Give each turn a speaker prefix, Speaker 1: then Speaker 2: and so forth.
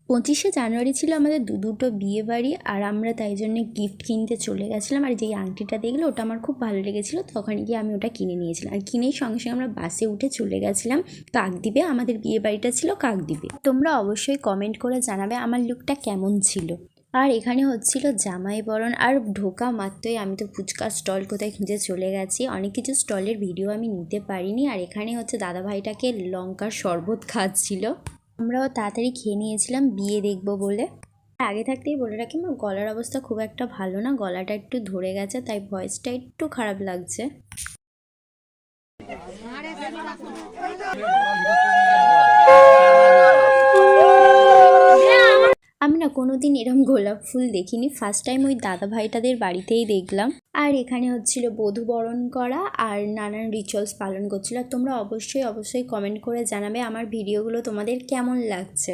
Speaker 1: 25শে জানুয়ারি ছিল আমাদের দুটো বিয়ে বাড়ি, আর আমরা তাই জন্য গিফট কিনতে চলে গেছিলাম। আর যেই আংটিটা দেখলে ওটা আমার খুব ভালো লেগেছিলো, তো ওখানে গিয়ে আমি ওটা কিনে নিয়েছিলাম। আর কিনেই সঙ্গে সঙ্গে আমরা বাসে উঠে চলে গেছিলাম কাকদ্বীপে। আমাদের বিয়ে বাড়িটা ছিল কাকদ্বীপে। তোমরা অবশ্যই কমেন্ট করে জানাবে আমার লুকটা কেমন ছিল। আর এখানে হচ্ছিল জামাই বরণ, আর ঢোকা মাত্রই আমি তো ফুচকার স্টল কোথায় খুঁজে চলে গেছি। অনেক কিছু স্টলের ভিডিও আমি নিতে পারিনি। আর এখানে হচ্ছে দাদাভাইটাকে লঙ্কার শরবত খাচ্ছিল, আমরাও তাড়াতাড়ি খেয়ে নিয়েছিলাম বিয়ে দেখবো বলে। আগে থাকতেই বলে রাখি আমার গলার অবস্থা খুব একটা ভালো না, গলাটা একটু ধরে গেছে, তাই ভয়েসটা একটু খারাপ লাগছে। আমি না কোনোদিন এরকম গোলাপ ফুল দেখিনি, ফার্স্ট টাইম ওই দাদা ভাইটাদের বাড়িতেই দেখলাম। আর এখানে হচ্ছিল বধূ বরণ করা আর নানান রিচুয়ালস পালন করছিল। তোমরা অবশ্যই কমেন্ট করে জানাবে আমার ভিডিওগুলো তোমাদের কেমন লাগছে।